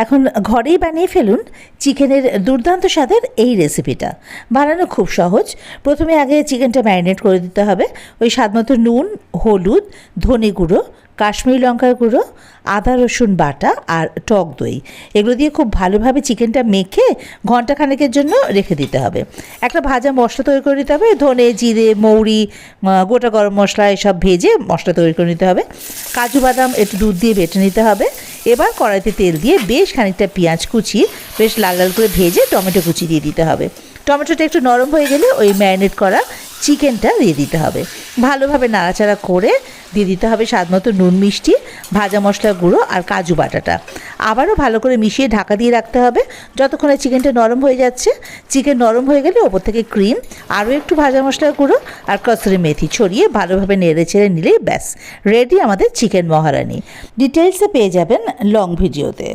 এখন ঘরেই বানিয়ে ফেলুন চিকেনের দুর্দান্ত স্বাদের এই রেসিপিটা। বানানো খুব সহজ। প্রথমে আগে চিকেনটা ম্যারিনেট করে দিতে হবে। ওই স্বাদমতো নুন, হলুদ, ধনে গুঁড়ো, কাশ্মীরি লঙ্কার গুঁড়ো, আদা রসুন বাটা আর টক দই, এগুলো দিয়ে খুব ভালোভাবে চিকেনটা মেখে ঘন্টাখানেকের জন্য রেখে দিতে হবে। একটা ভাজা মশলা তৈরি করে নিতে হবে। ধনে, জিরে, মৌরি, গোটা গরম মশলা এসব ভেজে মশলা তৈরি করে নিতে হবে। কাজু বাদাম একটু দুধ দিয়ে বেটে নিতে হবে। এবার কড়াইতে তেল দিয়ে বেশ খানিকটা পেঁয়াজ কুচি বেশ লাল লাল করে ভেজে টমেটো কুচি দিয়ে দিতে হবে। টমেটোটা একটু নরম হয়ে গেলে ওই ম্যারিনেট করা চিকেনটা দিয়ে দিতে হবে। ভালোভাবে নাড়াচাড়া করে দিয়ে দিতে হবে স্বাদমতো নুন, মিষ্টি, ভাজা মশলা গুঁড়ো আর কাজু বাটাটা। আবারও ভালো করে মিশিয়ে ঢাকা দিয়ে রাখতে হবে যতক্ষণে চিকেনটা নরম হয়ে যাচ্ছে। চিকেন নরম হয়ে গেলে ওপর থেকে ক্রিম, আরও একটু ভাজা মশলা গুঁড়ো আর কসুরি মেথি ছড়িয়ে ভালোভাবে নেড়ে ছেড়ে নিলেই ব্যাস রেডি আমাদের চিকেন মহারানি। ডিটেলসে পেয়ে যাবেন লং ভিডিওতে।